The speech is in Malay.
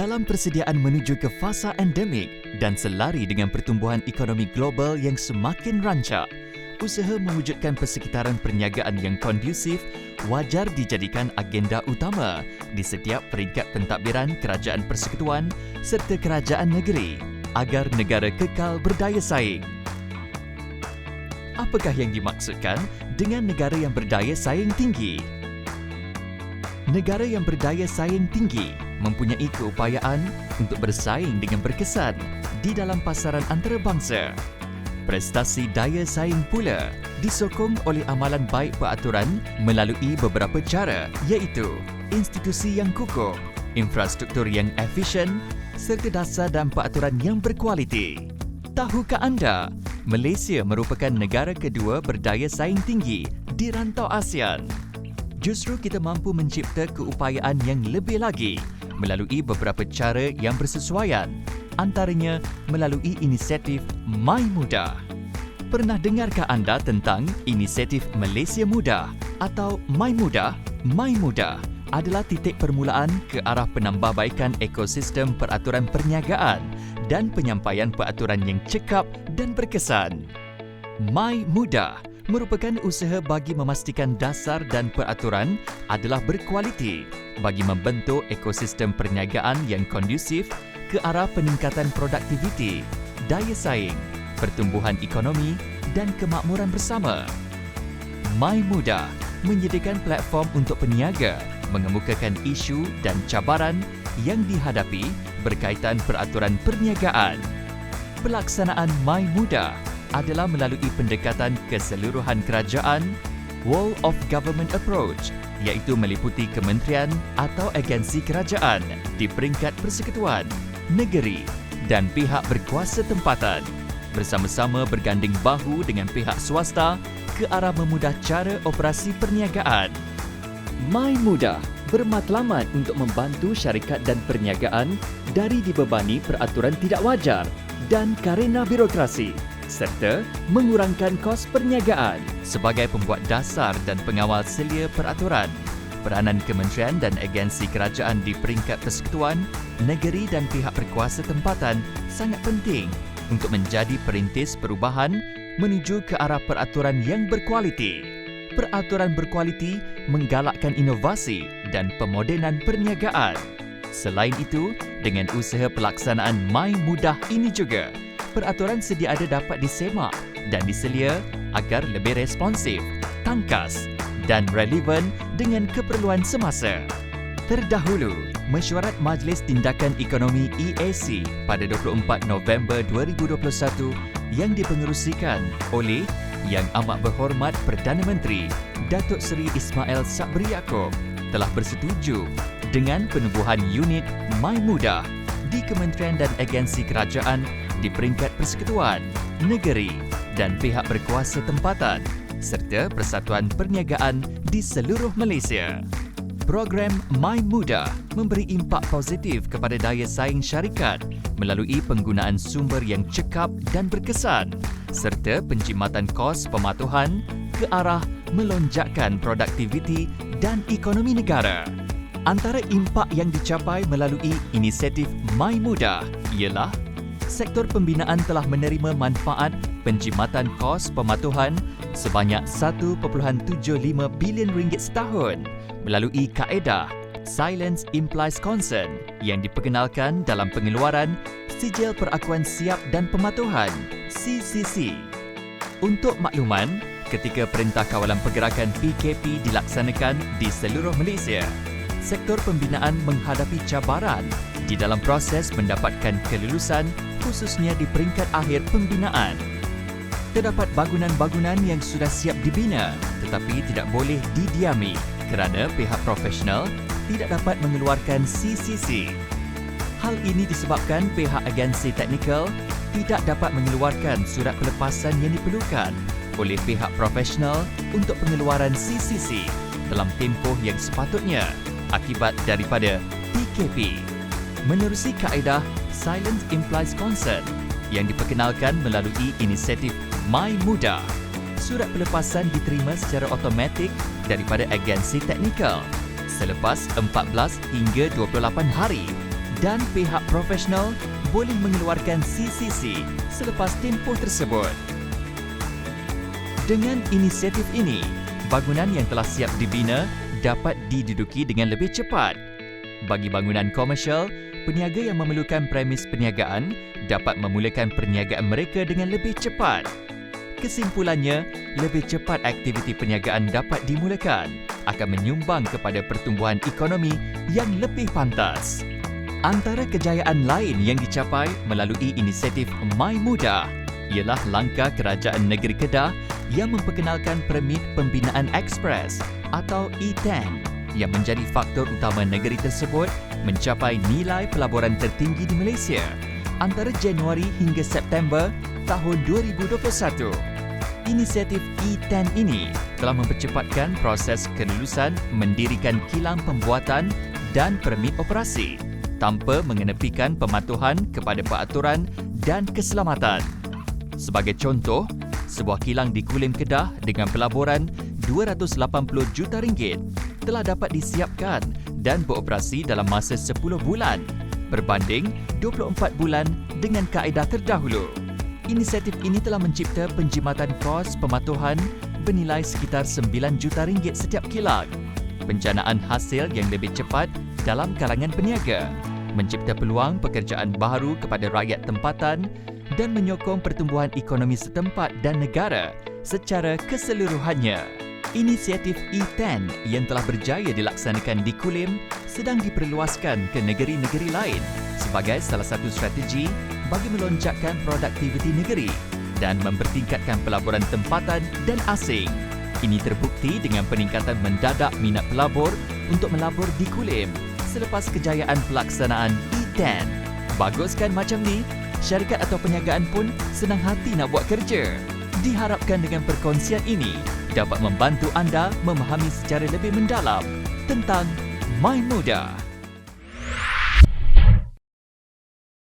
Dalam persediaan menuju ke fasa endemik dan selari dengan pertumbuhan ekonomi global yang semakin rancak, usaha mewujudkan persekitaran perniagaan yang kondusif wajar dijadikan agenda utama di setiap peringkat pentadbiran kerajaan persekutuan serta kerajaan negeri agar negara kekal berdaya saing. Apakah yang dimaksudkan dengan negara yang berdaya saing tinggi? Negara yang berdaya saing tinggi mempunyai keupayaan untuk bersaing dengan berkesan di dalam pasaran antarabangsa. Prestasi daya saing pula disokong oleh amalan baik peraturan melalui beberapa cara, iaitu institusi yang kukuh, infrastruktur yang efisien serta dasar dan peraturan yang berkualiti. Tahukah anda, Malaysia merupakan negara kedua berdaya saing tinggi di rantau ASEAN. Justru kita mampu mencipta keupayaan yang lebih lagi melalui beberapa cara yang bersesuaian, antaranya melalui inisiatif MyMudah. Pernah dengarkah anda tentang inisiatif Malaysia Mudah atau MyMudah? MyMudah adalah titik permulaan ke arah penambahbaikan ekosistem peraturan perniagaan dan penyampaian peraturan yang cekap dan berkesan. MyMudah merupakan usaha bagi memastikan dasar dan peraturan adalah berkualiti bagi membentuk ekosistem perniagaan yang kondusif ke arah peningkatan produktiviti, daya saing, pertumbuhan ekonomi dan kemakmuran bersama. MyMudah menyediakan platform untuk peniaga mengemukakan isu dan cabaran yang dihadapi berkaitan peraturan perniagaan. Pelaksanaan MyMudah adalah melalui pendekatan keseluruhan kerajaan, Whole of Government Approach, iaitu meliputi kementerian atau agensi kerajaan di peringkat persekutuan, negeri dan pihak berkuasa tempatan, bersama-sama berganding bahu dengan pihak swasta ke arah memudah cara operasi perniagaan. MyMudah bermatlamat untuk membantu syarikat dan perniagaan dari dibebani peraturan tidak wajar dan karena birokrasi, serta mengurangkan kos perniagaan sebagai pembuat dasar dan pengawal selia peraturan. Peranan kementerian dan agensi kerajaan di peringkat persekutuan, negeri dan pihak berkuasa tempatan sangat penting untuk menjadi perintis perubahan menuju ke arah peraturan yang berkualiti. Peraturan berkualiti menggalakkan inovasi dan pemodenan perniagaan. Selain itu, dengan usaha pelaksanaan MyMudah ini juga, peraturan sedia ada dapat disemak dan diselia agar lebih responsif, tangkas dan relevan dengan keperluan semasa. Terdahulu, Mesyuarat Majlis Tindakan Ekonomi EAC pada 24 November 2021 yang dipengerusikan oleh Yang Amat Berhormat Perdana Menteri Datuk Seri Ismail Sabri Yaakob telah bersetuju dengan penubuhan unit MyMudah di kementerian dan agensi kerajaan di peringkat persekutuan, negeri dan pihak berkuasa tempatan serta persatuan perniagaan di seluruh Malaysia. Program MyMudah memberi impak positif kepada daya saing syarikat melalui penggunaan sumber yang cekap dan berkesan serta penjimatan kos pematuhan ke arah melonjakkan produktiviti dan ekonomi negara. Antara impak yang dicapai melalui inisiatif MyMudah ialah sektor pembinaan telah menerima manfaat penjimatan kos pematuhan sebanyak RM1.75 bilion setahun melalui kaedah Silence Implies Consent yang diperkenalkan dalam pengeluaran Sijil Perakuan Siap dan Pematuhan CCC. Untuk makluman, ketika Perintah Kawalan Pergerakan PKP dilaksanakan di seluruh Malaysia, sektor pembinaan menghadapi cabaran di dalam proses mendapatkan kelulusan khususnya di peringkat akhir pembinaan. Terdapat bangunan-bangunan yang sudah siap dibina tetapi tidak boleh didiami kerana pihak profesional tidak dapat mengeluarkan CCC. Hal ini disebabkan pihak agensi teknikal tidak dapat mengeluarkan surat pelepasan yang diperlukan oleh pihak profesional untuk pengeluaran CCC dalam tempoh yang sepatutnya akibat daripada PKP. Menerusi kaedah Silence Implies Consent yang diperkenalkan melalui inisiatif MyMudah, surat pelepasan diterima secara automatik daripada agensi teknikal selepas 14 hingga 28 hari dan pihak profesional boleh mengeluarkan CCC selepas tempoh tersebut. Dengan inisiatif ini, bangunan yang telah siap dibina dapat diduduki dengan lebih cepat. Bagi bangunan komersial, peniaga yang memerlukan premis perniagaan dapat memulakan perniagaan mereka dengan lebih cepat. Kesimpulannya, lebih cepat aktiviti perniagaan dapat dimulakan akan menyumbang kepada pertumbuhan ekonomi yang lebih pantas. Antara kejayaan lain yang dicapai melalui inisiatif My Mudah ialah langkah Kerajaan Negeri Kedah yang memperkenalkan Permit Pembinaan Ekspres atau E10 yang menjadi faktor utama negeri tersebut mencapai nilai pelaburan tertinggi di Malaysia antara Januari hingga September tahun 2021. Inisiatif E10 ini telah mempercepatkan proses kelulusan mendirikan kilang pembuatan dan permit operasi tanpa mengenepikan pematuhan kepada peraturan dan keselamatan. Sebagai contoh, sebuah kilang di Kulim Kedah dengan pelaburan RM280 juta telah dapat disiapkan dan beroperasi dalam masa 10 bulan berbanding 24 bulan dengan kaedah terdahulu. Inisiatif ini telah mencipta penjimatan kos pematuhan bernilai sekitar RM9 juta setiap kilang, penjanaan hasil yang lebih cepat dalam kalangan peniaga, mencipta peluang pekerjaan baru kepada rakyat tempatan dan menyokong pertumbuhan ekonomi setempat dan negara secara keseluruhannya. Inisiatif E10 yang telah berjaya dilaksanakan di Kulim sedang diperluaskan ke negeri-negeri lain sebagai salah satu strategi bagi melonjakkan produktiviti negeri dan mempertingkatkan pelaburan tempatan dan asing. Ini terbukti dengan peningkatan mendadak minat pelabur untuk melabur di Kulim selepas kejayaan pelaksanaan E10. Bagus kan macam ni? Syarikat atau perniagaan pun senang hati nak buat kerja. Diharapkan dengan perkongsian ini dapat membantu anda memahami secara lebih mendalam tentang My Mudah.